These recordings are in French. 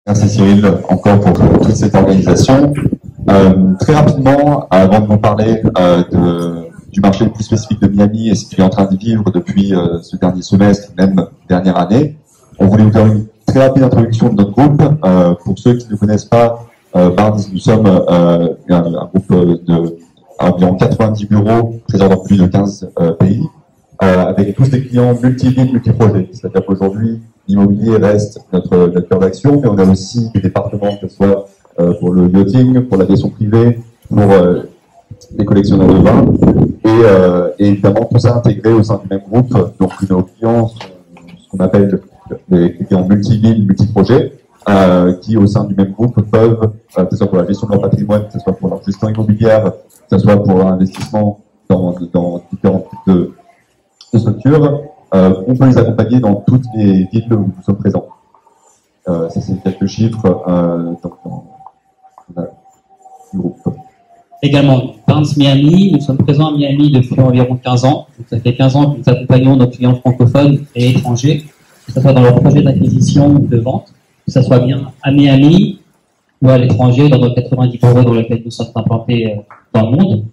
Merci Cyril, encore pour toute cette organisation. Très rapidement, avant de vous parler du marché plus spécifique de Miami et ce qu'il est en train de vivre depuis ce dernier semestre, même dernière année, on voulait vous faire une très rapide introduction de notre groupe. Pour ceux qui ne connaissent pas, Barnes, nous sommes un groupe de environ 90 bureaux présents dans plus de 15 pays, avec tous des clients multi-villes, multi-projets. C'est-à-dire qu'aujourd'hui, l'immobilier reste notre cœur d'action, mais on a aussi des départements, que ce soit pour le yachting, pour l'aviation privée, pour les collectionneurs de vin, et évidemment tout ça intégré au sein du même groupe. Donc nos clients sont ce qu'on appelle des clients multi-villes, multi-projets, qui au sein du même groupe peuvent, que ce soit pour la gestion de leur patrimoine, que ce soit pour leur gestion immobilière, que ce soit pour l'investissement dans différents types de structures, on peut les accompagner dans toutes les villes où nous sommes présents. Ça, c'est quelques chiffres du groupe. Également, Barnes Miami, nous sommes présents à Miami depuis environ 15 ans. Donc, ça fait 15 ans que nous accompagnons nos clients francophones et étrangers, que ce soit dans leur projet d'acquisition ou de vente, que ce soit bien à Miami ou à l'étranger, dans nos 90 bureaux dans lesquels nous sommes implantés dans le monde.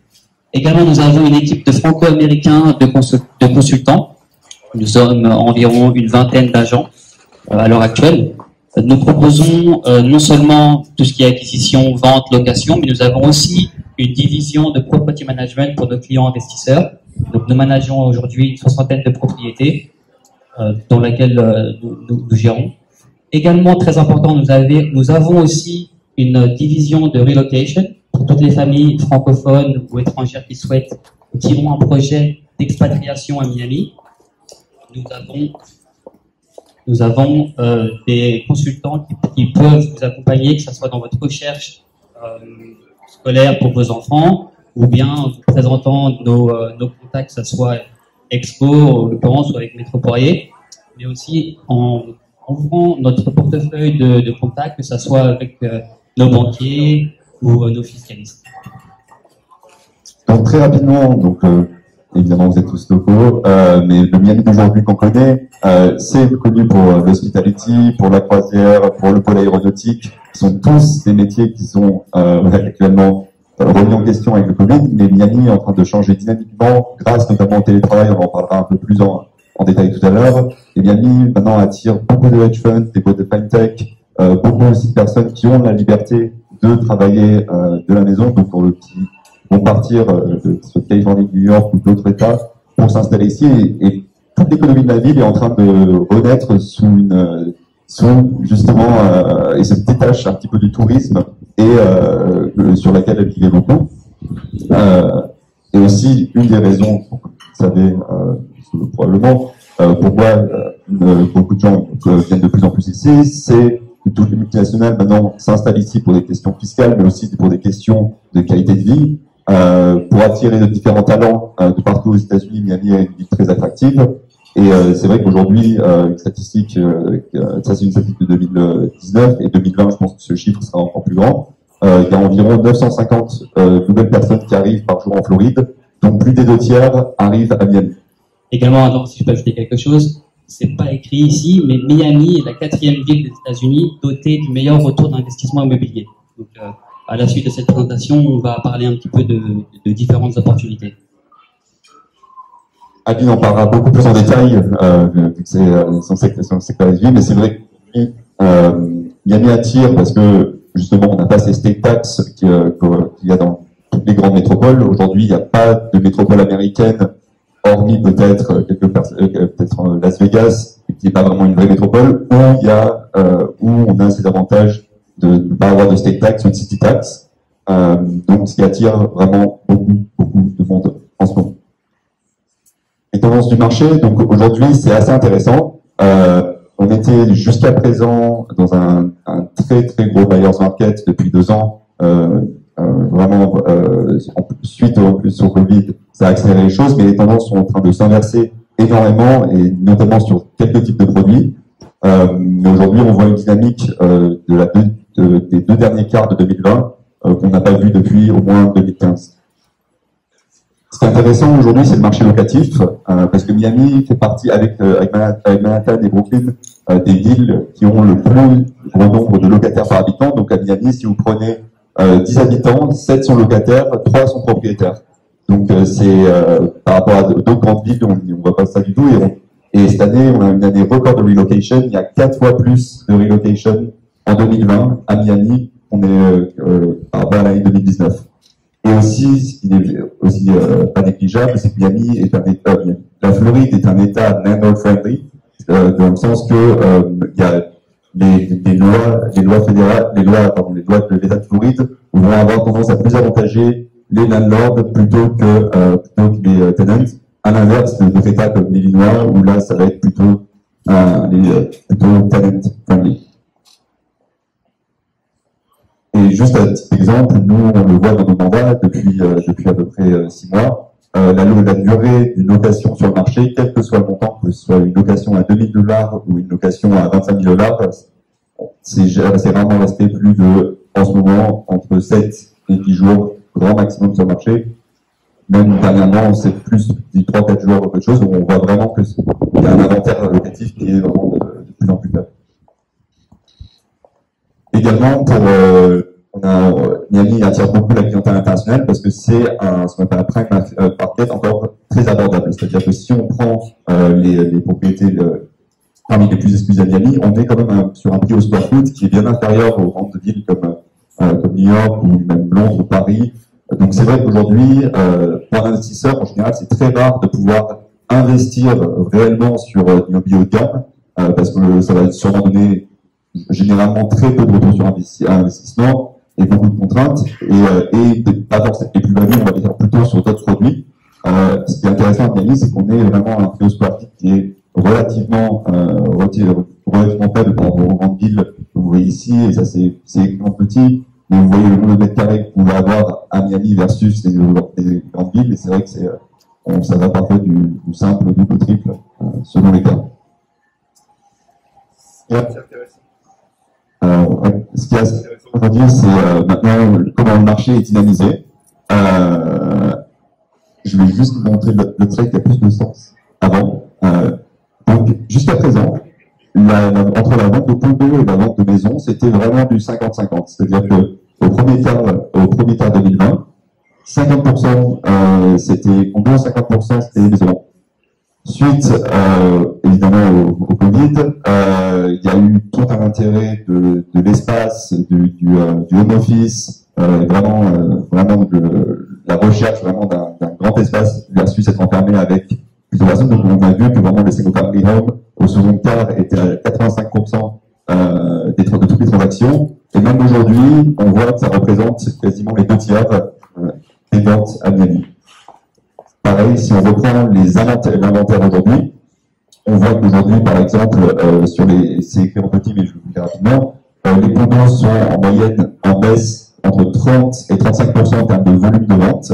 Également, nous avons une équipe de franco-américains de consultants. Nous sommes environ une vingtaine d'agents à l'heure actuelle. Nous proposons non seulement tout ce qui est acquisition, vente, location, mais nous avons aussi une division de property management pour nos clients investisseurs. Donc, nous manageons aujourd'hui une soixantaine de propriétés dans lesquelles nous gérons. Également, très important, nous avons aussi une division de relocation pour toutes les familles francophones ou étrangères qui ont un projet d'expatriation à Miami. Nous avons des consultants qui peuvent vous accompagner, que ce soit dans votre recherche scolaire pour vos enfants, ou bien en vous présentant nos contacts, que ce soit Expo, en l'occurrence, ou avec Métropoirier, mais aussi en ouvrant notre portefeuille de contacts, que ce soit avec nos banquiers ou nos fiscalistes. Donc très rapidement, évidemment vous êtes tous locaux, mais le Miami d'aujourd'hui qu'on connaît, c'est connu pour l'hospitality, pour la croisière, pour le pôle aéronautique, qui sont tous des métiers qui sont actuellement remis en question avec le Covid, mais Miami est en train de changer dynamiquement, grâce notamment au télétravail, on en parlera un peu plus en détail tout à l'heure, et Miami maintenant attire beaucoup de hedge funds, des boîtes de fintech, beaucoup aussi de personnes qui ont la liberté de travailler de la maison, donc qui vont partir de Californie, New York ou d'autres États pour s'installer ici, et toute l'économie de la ville est en train de renaître sous justement et se détache un petit peu du tourisme et sur laquelle elle vivait beaucoup. Et aussi une des raisons, vous savez probablement pourquoi beaucoup de gens viennent de plus en plus ici, c'est que toutes les multinationales maintenant s'installent ici pour des questions fiscales, mais aussi pour des questions de qualité de vie. Pour attirer de différents talents de partout aux États-Unis, Miami est une ville très attractive. Et c'est vrai qu'aujourd'hui, une statistique, ça c'est une statistique de 2019 et 2020, je pense que ce chiffre sera encore plus grand. Il y a environ 950 nouvelles personnes qui arrivent par jour en Floride, donc plus des 2/3 arrivent à Miami. Également, si je peux ajouter quelque chose, c'est pas écrit ici, mais Miami est la 4e ville des États-Unis dotée du meilleur retour d'investissement immobilier. Donc, à la suite de cette présentation, on va parler un petit peu de différentes opportunités. Aline en parlera beaucoup plus en détail, vu que c'est son secteur de vie, mais c'est vrai que Miami attire parce que justement on n'a pas ces state tax qu'il y a dans toutes les grandes métropoles. Aujourd'hui, il n'y a pas de métropole américaine, hormis peut-être peut-être Las Vegas, qui n'est pas vraiment une vraie métropole, où on a ces avantages de ne pas avoir de state tax ou de city tax, donc ce qui attire vraiment beaucoup de monde en ce moment. Les tendances du marché, donc aujourd'hui c'est assez intéressant. On était jusqu'à présent dans un très très gros buyer's market depuis 2 ans. Vraiment, suite au Covid, ça a accéléré les choses, mais les tendances sont en train de s'inverser énormément, et notamment sur quelques types de produits. Mais aujourd'hui, on voit une dynamique des 2 derniers quarts de 2020 qu'on n'a pas vu depuis au moins 2015. Ce qui est intéressant aujourd'hui, c'est le marché locatif, parce que Miami fait partie, avec Manhattan et Brooklyn, des villes qui ont le plus grand nombre de locataires par habitant. Donc à Miami, si vous prenez 10 habitants, 7 sont locataires, 3 sont propriétaires. Donc c'est par rapport à d'autres grandes villes, on ne voit pas ça du tout. Et cette année, on a une année record de relocation. Il y a 4 fois plus de relocation en 2020 à Miami qu'on est par rapport à l'année 2019. Et aussi, ce qui n'est aussi pas négligeable, c'est que Miami est un État, la Floride est un État landlord-friendly, dans le sens que il y a les lois fédérales, les lois de l'État de Floride vont avoir tendance à plus avantager les landlords plutôt que les tenants. À l'inverse, des États comme l'Illinois, où là, ça va être plutôt tenant-friendly. Et juste à titre d'exemple, nous, on le voit dans nos mandats depuis à peu près 6 mois, la durée d'une location sur le marché, quel que soit le montant, que ce soit une location à $2,000 ou une location à $25,000, c'est rarement resté plus de, en ce moment, entre 7 et 10 jours, grand maximum sur le marché. Même dernièrement, c'est plus de 3-4 jours ou quelque chose, où on voit vraiment qu'il y a un inventaire locatif qui est vraiment de plus en plus faible. Également, Miami attire beaucoup la clientèle internationale parce que c'est ce qu'on appelle un prime market encore très abordable. C'est-à-dire que si on prend les propriétés parmi les plus exclusives à Miami, on est quand même sur un prix au square foot qui est bien inférieur aux grandes villes comme New York ou même Londres ou Paris. Donc c'est vrai qu'aujourd'hui, pour un investisseur, en général, c'est très rare de pouvoir investir réellement sur l'immobilier haut de gamme parce que ça va sûrement donner généralement très peu de retour sur investissement et beaucoup de contraintes et pas forcément les plus-values, on va les faire plutôt sur d'autres produits. Ce qui est intéressant à Miami, c'est qu'on est vraiment un prix au square foot qui est relativement faible par rapport aux grandes villes que vous voyez ici, et ça c'est extrêmement petit, mais vous voyez le nombre de mètres carrés que vous pouvez avoir à Miami versus les grandes villes, et c'est vrai que ça va parfois du simple au double, triple, selon les cas. Ce qui est assez intéressant aujourd'hui, c'est maintenant comment le marché est dynamisé. Je vais juste vous montrer le trait qui a plus de sens avant. Donc, jusqu'à présent, entre la vente de condos et la vente de maisons, c'était vraiment du 50-50. C'est-à-dire que au premier quart 2020, 50% c'était condos, 50% c'était maisons. Suite, évidemment, au Covid, il y a eu tout un intérêt de l'espace, du home office, vraiment de la recherche vraiment d'un grand espace versus être enfermé avec plusieurs personnes. Donc on a vu que vraiment le single family home au second quart était à 85% de toutes les transactions. Et même aujourd'hui, on voit que ça représente quasiment les 2/3 des ventes à Miami. Pareil, si on reprend l'inventaire aujourd'hui, on voit qu'aujourd'hui, par exemple, c'est écrit en petit, mais je vais vous le dire rapidement, les condos sont en moyenne en baisse entre 30 et 35% en termes de volume de vente,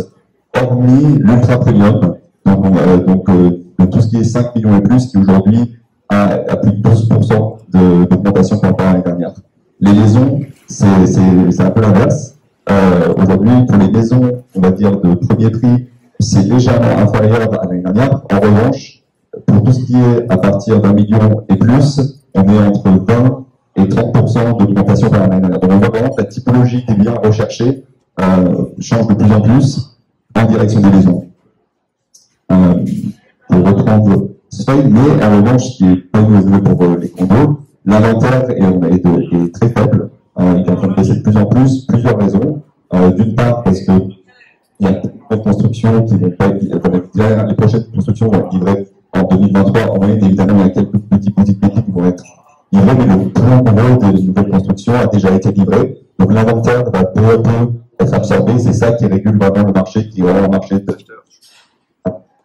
hormis l'ultra premium, donc tout ce qui est 5 millions et plus, qui aujourd'hui a plus de 12% d'augmentation par rapport à l'année dernière. Les maisons, c'est un peu l'inverse. Aujourd'hui, pour les maisons, on va dire de premier prix, c'est légèrement inférieur à l'année dernière. En revanche, pour tout ce qui est à partir d'1 million et plus, on est entre 20 et 30% d'augmentation par l'année dernière. Donc on voit vraiment que la typologie des biens recherchés change de plus en plus en direction des maisons. Pour reprendre ce slide, mais en revanche, ce qui est pas nouveau pour les condos, l'inventaire est très faible. Il est en train de baisser de plus en plus, plusieurs raisons. D'une part, parce que il y a des constructions qui vont pas être livrées. Les prochaines constructions vont être livrées en 2023. En moyenne, évidemment, il y a quelques petites boutiques qui vont être livrées, mais le plan gros des nouvelles constructions a déjà été livré. Donc l'inventaire va peu à peu être absorbé. C'est ça qui régule vraiment le marché, qui est vraiment un marché d'acheteurs.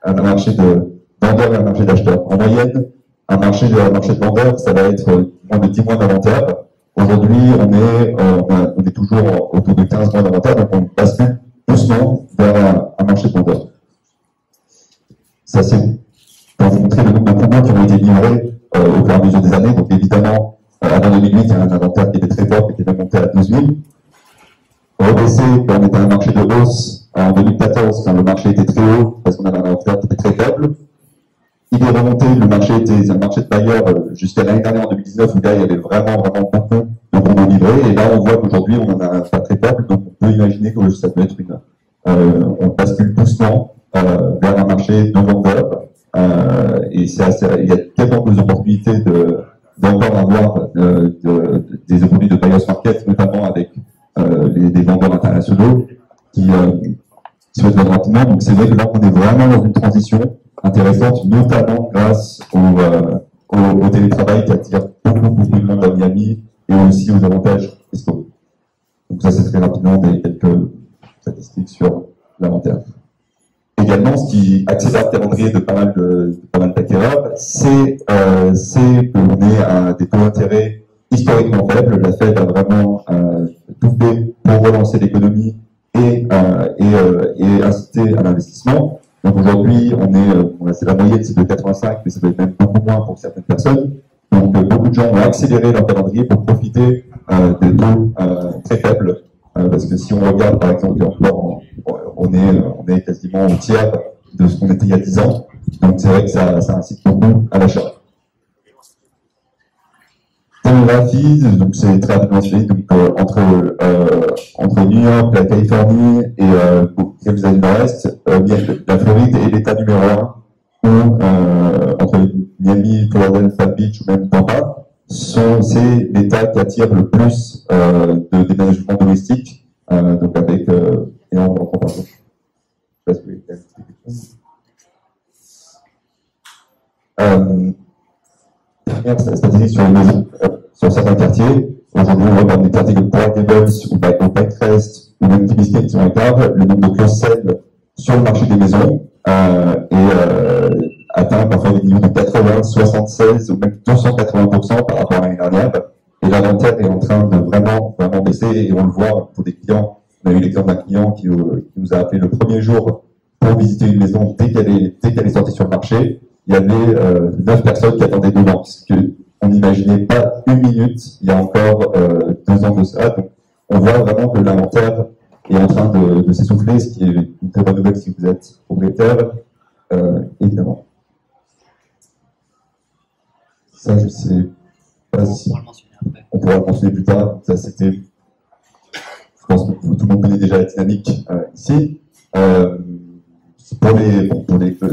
Un marché de vendeurs et un marché d'acheteurs. En moyenne, un marché de vendeurs, ça va être moins de 10 mois d'inventaire. Aujourd'hui, on est toujours autour de 15 mois d'inventaire, donc on bascule doucement vers un marché de vendeurs. Ça, c'est pour vous montrer le nombre de condos qui ont été livrés au fur et à mesure des années. Donc, évidemment, avant 2008, il y a un inventaire qui était très fort, qui était monté à 12 000. Redesser, on était à un marché de hausse En 2014, quand le marché était très haut, parce qu'on avait un inventaire qui était très faible, il est remonté, le marché était un marché de bailleurs jusqu'à l'année dernière, en 2019, où là, il y avait vraiment beaucoup de condos livrés. Et là, on voit qu'aujourd'hui, on en a un pas très faible, donc on peut imaginer que ça peut être on bascule doucement vers un marché de vendeurs. Et il y a tellement d'opportunités d'encore avoir des opportunités de buyers market, notamment avec des vendeurs internationaux qui souhaitent vendre rapidement. Donc c'est vrai que là, on est vraiment dans une transition intéressante, notamment grâce au télétravail qui attire beaucoup de monde à Miami et aussi aux avantages fiscaux. Donc ça, c'est très rapidement quelques statistiques sur l'inventaire. Également, ce qui accélère le calendrier de pas mal d'acquéreurs, c'est qu'on est à des taux d'intérêt historiquement faibles. La Fed a vraiment tout fait pour relancer l'économie et inciter à l'investissement. Donc aujourd'hui, c'est la moyenne, c'est de 85, mais ça peut être même beaucoup moins pour certaines personnes. Donc beaucoup de gens ont accéléré leur calendrier pour profiter des taux très faibles. Parce que si on regarde, par exemple, on est quasiment au tiers de ce qu'on était il y a 10 ans. Donc c'est vrai que ça incite beaucoup à l'achat. Démographie, donc c'est très rapidement suivi, donc entre New York, la Californie et Jérusalem Nord-Est, la Floride est l'état numéro 1, où entre Miami, Florida, Palm Beach ou même Tampa, c'est l'état qui attire le plus de déménagements domestiques, donc avec énormément de comparaisons. Je sais pas si vous voulez dernière statistique sur les maisons, sur certains quartiers. Aujourd'hui, on voit dans des quartiers comme Coral Gables ou Pinecrest ou même Key qui ont écart, le nombre de cross-sell sur le marché des maisons atteint parfois des niveaux de 80, 76 ou même 280% par rapport à l'année dernière. Et l'inventaire est en train de vraiment baisser et on le voit pour des clients. On a eu l'exemple d'un client qui nous a appelé le premier jour pour visiter une maison dès qu'elle est sortie sur le marché. Il y avait 9 personnes qui attendaient devant, ce qu'on n'imaginait pas une minute il y a encore 2 ans de ça. Donc, on voit vraiment que l'inventaire est en train de s'essouffler, ce qui est une très bonne nouvelle si vous êtes propriétaire, évidemment. Ça, je sais pas si on pourra le mentionner plus tard. Ça, c'était, je pense que tout le monde connaît déjà la dynamique ici.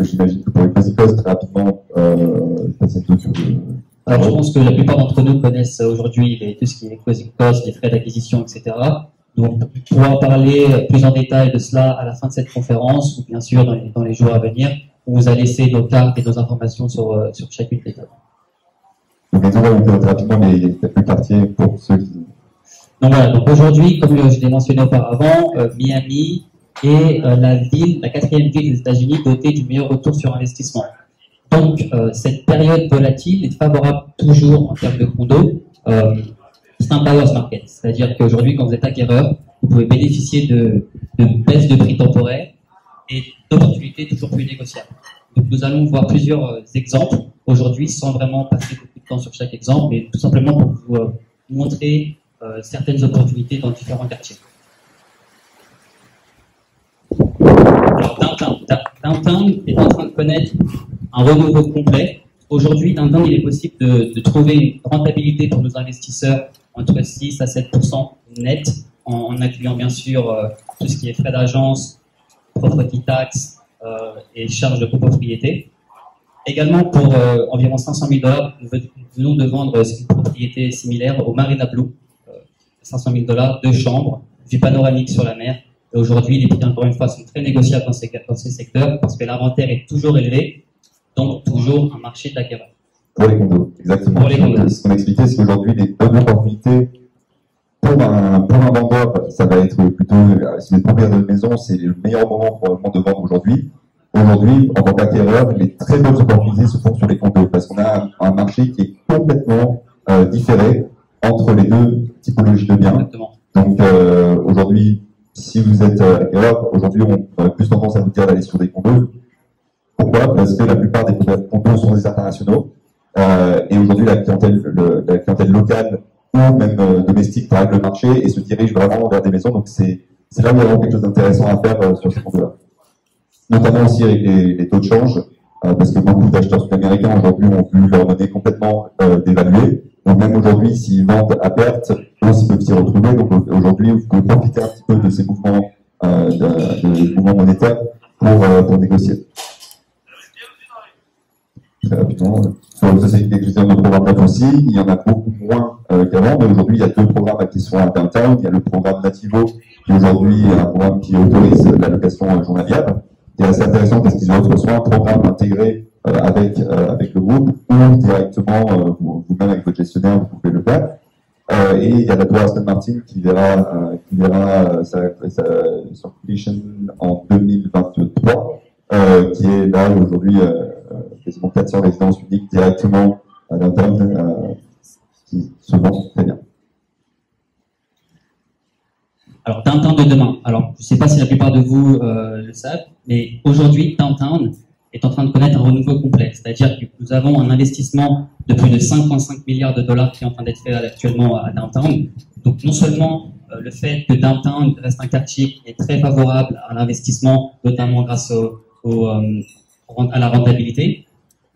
J'imagine que pour les Cozy Coast, très rapidement, alors, je pense que la plupart d'entre nous connaissent aujourd'hui tout ce qui est closing costs, les frais d'acquisition, etc. Donc, on pourra parler plus en détail de cela à la fin de cette conférence, ou bien sûr dans les jours à venir. On vous a laissé nos cartes et nos informations sur chacune des tables. Donc, on va monter rapidement les quelques quartiers pour ceux qui... Donc voilà, donc aujourd'hui, comme je l'ai mentionné auparavant, Miami est la 4e ville des États-Unis dotée du meilleur retour sur investissement. Donc, cette période volatile est favorable toujours en termes de condos. C'est un buyer's market, c'est-à-dire qu'aujourd'hui, quand vous êtes acquéreur, vous pouvez bénéficier de baisses de prix temporaires et d'opportunités toujours plus négociables. Donc, nous allons voir plusieurs exemples aujourd'hui, sans vraiment passer beaucoup de temps sur chaque exemple, mais tout simplement pour vous montrer certaines opportunités dans différents quartiers. Alors, Downtown est en train de connaître un renouveau complet. Aujourd'hui, Downtown, il est possible de trouver une rentabilité pour nos investisseurs entre 6 à 7% net, en incluant bien sûr tout ce qui est frais d'agence, property tax et charges de copropriété. Également, pour environ $500 000, nous venons de vendre une propriété similaire au Marina Blue, $500 000, 2 chambres, vue panoramique sur la mer. Et aujourd'hui, les prix, encore une fois, sont très négociables dans ces secteurs parce que l'inventaire est toujours élevé, donc toujours un marché d'acquéreurs. Pour les condos, exactement. Pour les condos. Ce qu'on expliquait, c'est qu'aujourd'hui, les bonnes opportunités pour un vendeur, ça va être plutôt, si vous êtes propriétaire de maison, c'est le meilleur moment probablement de vendre aujourd'hui. Aujourd'hui, en tant qu'acquéreur, les très bonnes opportunités se font sur les condos parce qu'on a un marché qui est complètement différé entre les deux typologies de biens. Exactement. Donc aujourd'hui, si vous êtes acquéreur, aujourd'hui on a plus tendance à vous dire d'aller sur des condos. Pourquoi? Parce que la plupart des condos sont des internationaux et aujourd'hui la clientèle locale ou même domestique drague le marché et se dirige vraiment vers des maisons. Donc c'est c'est là où il y a vraiment quelque chose d'intéressant à faire sur ces fonds-là. Notamment aussi avec les taux de change, parce que beaucoup d'acheteurs sud-américains aujourd'hui ont vu leur monnaie complètement dévaluer. Donc même aujourd'hui, s'ils vendent à perte, ils peuvent s'y retrouver. Donc aujourd'hui, vous pouvez profiter un petit peu de ces mouvements, de mouvements monétaires pour négocier. Très rapidement. Ça, c'est quelque chose dans notre programme là aussi. Il y en a beaucoup moins qu'avant, mais aujourd'hui, il y a deux programmes qui sont à downtown. Il y a le programme Nativo, qui aujourd'hui est un programme qui autorise la location journalière. C'est assez intéressant parce qu'ils offrent soit un programme intégré avec le groupe, ou directement, vous-même avec votre gestionnaire, vous pouvez le faire. Et il y a la tour Aston Martin qui verra sa completion en 2023, qui est là aujourd'hui quasiment 400 résidences uniques directement à downtown, qui se vendent très bien. Alors, Downtown de demain. Alors, je ne sais pas si la plupart de vous le savent, mais aujourd'hui, Downtown est en train de connaître un renouveau complet. C'est-à-dire que nous avons un investissement de plus de 5,5 milliards de dollars qui est en train d'être fait actuellement à Downtown. Donc, non seulement le fait que Downtown reste un quartier qui est très favorable à l'investissement, notamment grâce à la rentabilité,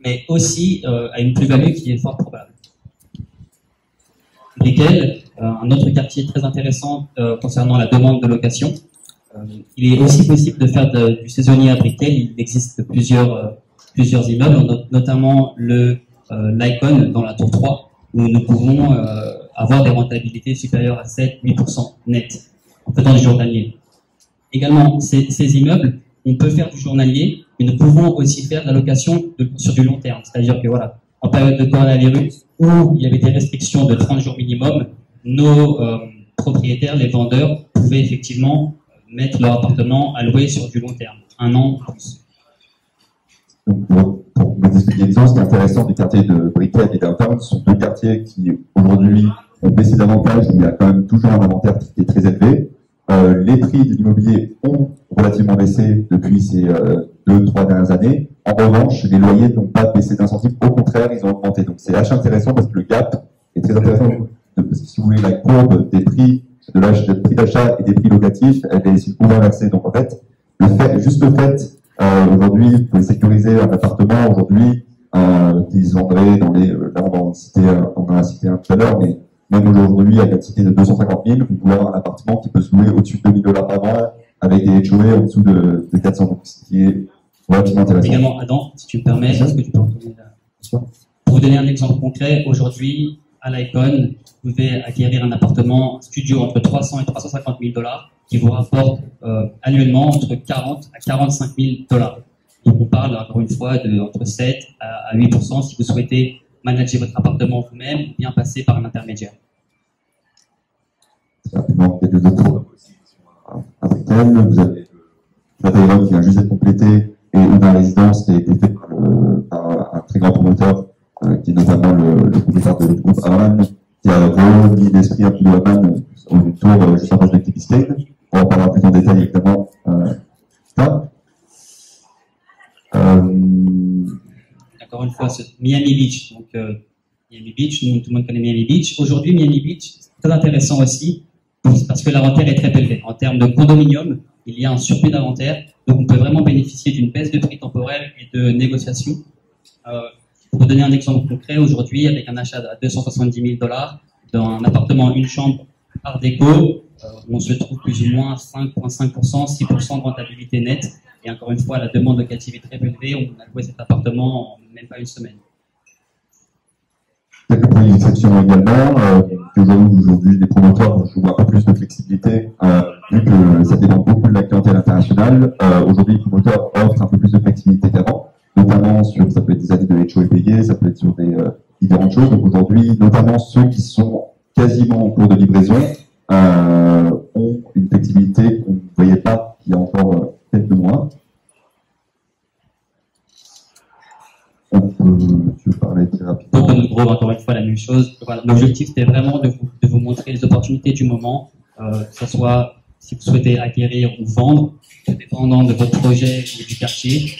mais aussi à une plus-value qui est fort probable. Brickell, un autre quartier très intéressant concernant la demande de location. Il est aussi possible de faire du saisonnier à Brickell. Il existe plusieurs immeubles, notamment l'Icon dans la tour 3, où nous pouvons avoir des rentabilités supérieures à 7-8% net en faisant du journalier. Également, ces immeubles, on peut faire du journalier, mais nous pouvons aussi faire de la location sur du long terme. C'est-à-dire que voilà, en période de coronavirus, où il y avait des restrictions de 30 jours minimum, nos propriétaires, les vendeurs, pouvaient effectivement mettre leur appartement à louer sur du long terme, 1 an ou plus. Donc, pour vous expliquer ce qui est intéressant du quartier de Brickell et Downtown, ce sont deux quartiers qui aujourd'hui ont baissé davantage, mais il y a quand même toujours un inventaire qui est très élevé. Les prix de l'immobilier ont relativement baissé depuis ces 2-3 dernières années. En revanche, les loyers n'ont pas baissé d'un centime, au contraire, ils ont augmenté. Donc c'est assez intéressant parce que le gap est très intéressant. Parce que si vous voulez, la courbe des prix prix d'achat et des prix locatifs, elle est ici inversée. Donc en fait, juste le fait aujourd'hui, vous pouvez sécuriser un appartement aujourd'hui qu'ils vendraient dans les, là on en a cité un tout à l'heure, mais même aujourd'hui, à la cité de 250 000, vous pouvez avoir un appartement qui peut se louer au-dessus de 2 000 $ par mois avec des HOA en dessous de 400, donc ce qui est relativement intéressant. Également, Adam, si tu me permets, est-ce que tu peux retourner là? Pour vous donner un exemple concret, aujourd'hui, à l'Icon, vous pouvez acquérir un appartement studio entre 300 et 350 000 $ qui vous rapporte annuellement entre 40 à 45 000 $. Donc on parle encore une fois de entre 7 à 8% si vous souhaitez manager votre appartement vous-même ou bien passer par un intermédiaire. Rapidement, il y a deux autres à Brickell. Vous avez la Taïwan qui vient juste d'être complétée et une résidence qui a été faite par un très grand promoteur qui est notamment le propriétaire de groupe Aman, qui a remis l'esprit un peu de Aman une tour juste en face de Key Biscayne. On en parlera plus en détail évidemment. Encore une fois, Miami Beach. Donc, Miami Beach, tout le monde connaît Miami Beach. Aujourd'hui, Miami Beach, c'est très intéressant aussi parce que l'inventaire est très élevé. En termes de condominium, il y a un surplus d'inventaire. Donc, on peut vraiment bénéficier d'une baisse de prix temporaire et de négociation. Pour vous donner un exemple concret, aujourd'hui, avec un achat à 270 000 $ dans un appartement, une chambre, Art déco, on se trouve plus ou moins 5,5%, 6% de rentabilité nette. Et encore une fois, la demande locative est très élevée. On a loué cet appartement en même pas une semaine. Quelques points d'exception également. Aujourd'hui, les promoteurs jouent un peu plus de flexibilité, vu que ça dépend beaucoup de la clientèle internationale. Aujourd'hui, les promoteurs offrent un peu plus de flexibilité qu'avant, notamment sur, ça peut être des années de HOA payés, ça peut être sur des différentes choses. Donc aujourd'hui, notamment ceux qui sont quasiment en cours de livraison ont une flexibilité qu'on ne voyait pas il y a encore quelques mois. Tu veux parler très rapidement. Pour Grove, encore une fois, la même chose. Voilà, l'objectif, c'était vraiment de vous montrer les opportunités du moment, que ce soit si vous souhaitez acquérir ou vendre, dépendant de votre projet et du quartier,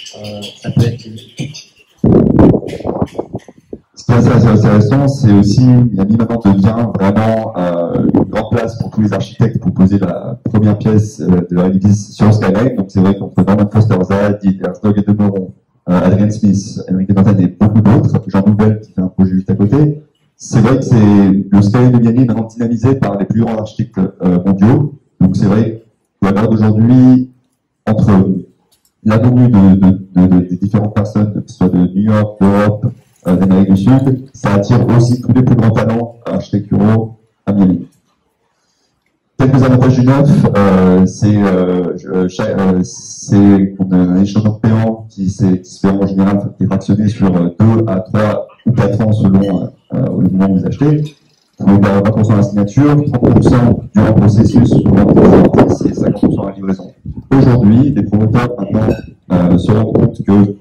ça peut être... Ce qui est assez intéressant, c'est aussi, Miami maintenant devient vraiment une grande place pour tous les architectes pour poser la première pièce de leur édifice sur Skyline. Donc c'est vrai qu'entre Norman Foster-Zad, Herzog et De Meuron, Adrian Smith, Enrique Dantan et beaucoup d'autres, Jean Nouvel qui fait un projet juste à côté, c'est vrai que le Skyline de Miami est maintenant dynamisé par les plus grands architectes mondiaux. Donc c'est vrai qu'à l'heure d'aujourd'hui, entre la venue des différentes personnes, que ce soit de New York, d'Europe, d'Amérique du Sud, ça attire aussi tous les plus grands talents architecturaux à Miami. Quelques avantages du neuf, c'est un échelon payant qui se fait en général, qui est fractionné sur 2 à 3 ou 4 ans selon le moment où vous achetez. Vous pouvez avoir 20% à la signature, 30% durant le processus, souvent et 50% à la livraison. Aujourd'hui, les promoteurs maintenant se rendent compte que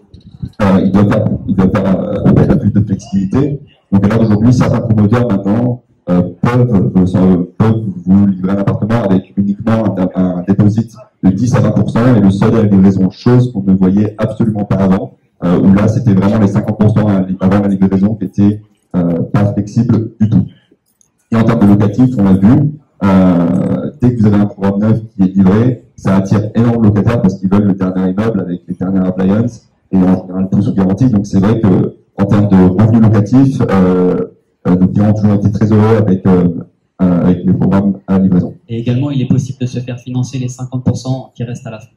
ils doivent faire appel à plus de flexibilité. Donc à l'heure d'aujourd'hui, certains promoteurs maintenant peuvent vous livrer un appartement avec uniquement un deposit de 10 à 20% et le solde à la livraison, chose qu'on ne voyait absolument pas avant, où là c'était vraiment les 50% avant la livraison qui étaient pas flexibles du tout. Et en termes de locatif, on l'a vu, dès que vous avez un programme neuf qui est livré, ça attire énormément de locataires parce qu'ils veulent le dernier immeuble avec les dernières appliances et en général tout sous garantie. Donc c'est vrai que en termes de revenus locatifs, nos clients ont toujours été très heureux avec les programmes à livraison. Et également, il est possible de se faire financer les 50% qui restent à la fin.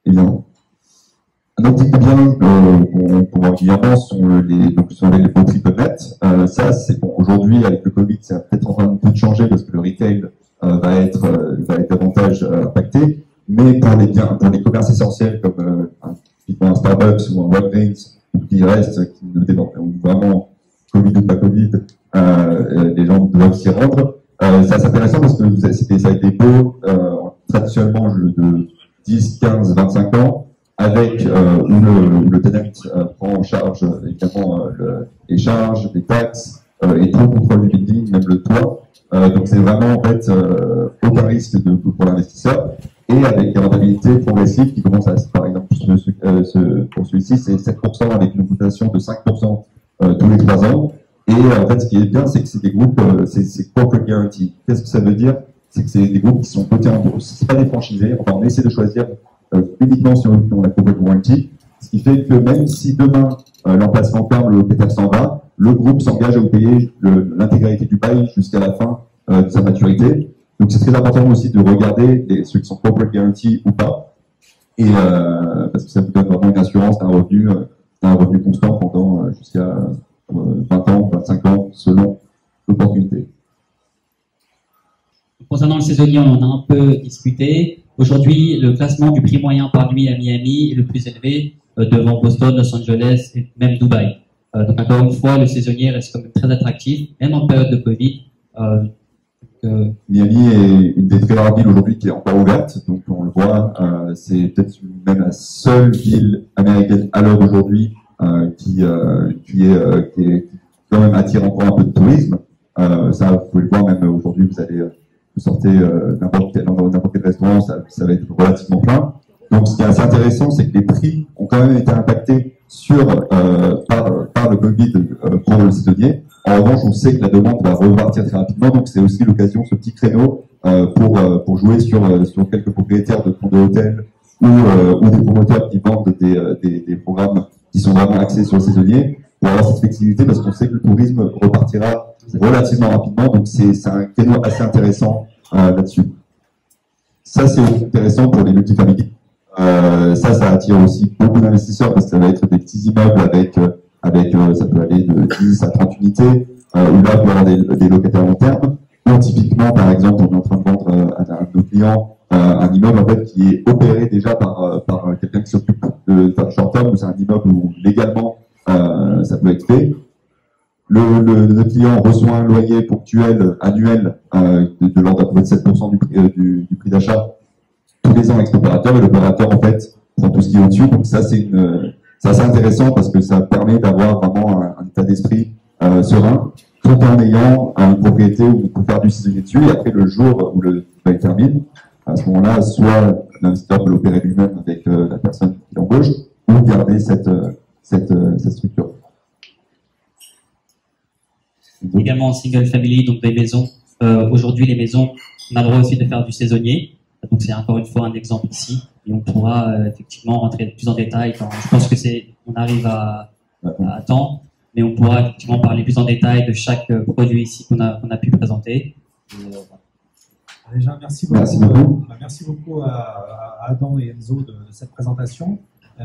Évidemment. Un autre type de bien qu'on voit régulièrement sont les beaux triple net. Ça, c'est bon. Aujourd'hui, avec le Covid, c'est peut-être en train de peu changer parce que le retail va être davantage impacté. Mais pour les commerces essentiels comme un Starbucks ou un Walgreens ou qui reste, qui ne dépend vraiment Covid ou pas Covid, les gens doivent s'y rendre. C'est assez intéressant parce que ça a été beau traditionnellement de 10, 15, 25 ans. Avec où le tenant prend en charge évidemment les charges, les taxes et tout le contrôle du building, même le toit. Donc c'est vraiment en fait aucun risque pour l'investisseur et avec une rentabilité progressive qui commence à, par exemple pour celui-ci, c'est 7% avec une augmentation de 5% tous les 3 ans. Et en fait, ce qui est bien, c'est que c'est des groupes, c'est corporate guarantee. Qu'est-ce que ça veut dire? C'est que c'est des groupes qui sont cotés en bourse. C'est pas des franchisés. Enfin, on essaie de choisir uniquement sur la corporate warranty, ce qui fait que même si demain l'emplacement ferme, le locataire s'en va, le groupe s'engage à vous payer l'intégralité du bail jusqu'à la fin de sa maturité. Donc c'est très important aussi de regarder ceux qui sont corporate guarantee ou pas, et parce que ça vous donne vraiment une assurance d'un revenu constant pendant jusqu'à 20 ans, 25 ans, selon l'opportunité. Concernant le saisonnier, on en a un peu discuté. Aujourd'hui, le classement du prix moyen par nuit à Miami est le plus élevé devant Boston, Los Angeles et même Dubaï. Donc encore une fois, le saisonnier reste quand même très attractif, même en période de Covid. Miami est une des très rares villes aujourd'hui qui est encore ouverte, donc on le voit, c'est peut-être même la seule ville américaine à l'heure d'aujourd'hui qui quand même attire encore un peu de tourisme. Ça, vous pouvez le voir même aujourd'hui, vous sortez n'importe quel restaurant, ça va être relativement plein. Donc, ce qui est assez intéressant, c'est que les prix ont quand même été impactés par le Covid pour le saisonnier. En revanche, on sait que la demande va repartir très rapidement, donc c'est aussi l'occasion, ce petit créneau, pour jouer sur quelques propriétaires de fonds de hôtels ou des promoteurs qui vendent des programmes qui sont vraiment axés sur le saisonnier, pour avoir cette flexibilité, parce qu'on sait que le tourisme repartira relativement rapidement, donc c'est un créneau assez intéressant là-dessus. Ça, c'est intéressant pour les multifamilies. Ça attire aussi beaucoup d'investisseurs, parce que ça va être des petits immeubles avec ça peut aller de 10 à 30 unités, où là, vous avez des locataires long terme. Ou typiquement, par exemple, on est en train de vendre à un de nos clients un immeuble en fait qui est opéré déjà par quelqu'un qui s'occupe de faire du short term, où c'est un immeuble où légalement ça peut être fait. Notre client reçoit un loyer ponctuel annuel de l'ordre d'à peu près de 7% du prix d'achat tous les ans avec l'opérateur, et l'opérateur en fait prend tout ce qui est au-dessus. Donc ça c'est assez intéressant parce que ça permet d'avoir vraiment un état d'esprit serein, tout en ayant une propriété où on peut faire du saisonnier dessus, et après le jour où le bail termine, à ce moment-là, soit l'investisseur peut l'opérer lui-même avec la personne qui l'embauche, ou garder cette structure. Également en single family, donc des maisons Aujourd'hui, les maisons, on a le droit aussi de faire du saisonnier. Donc c'est encore une fois un exemple ici. Et on pourra effectivement rentrer plus en détail. Je pense que on arrive à temps, mais on pourra effectivement parler plus en détail de chaque produit ici qu'on a pu présenter. Déjà, merci beaucoup. Merci beaucoup à Adam et Enzo de cette présentation.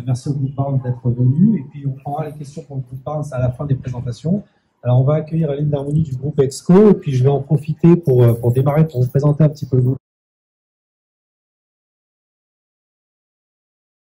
Merci au groupe Barnes d'être venu. Et puis, on prendra les questions pour le groupe Barnes à la fin des présentations. Alors, on va accueillir Aline Darmoni du groupe Exco. Et puis, je vais en profiter pour démarrer, pour vous présenter un petit peu le groupe.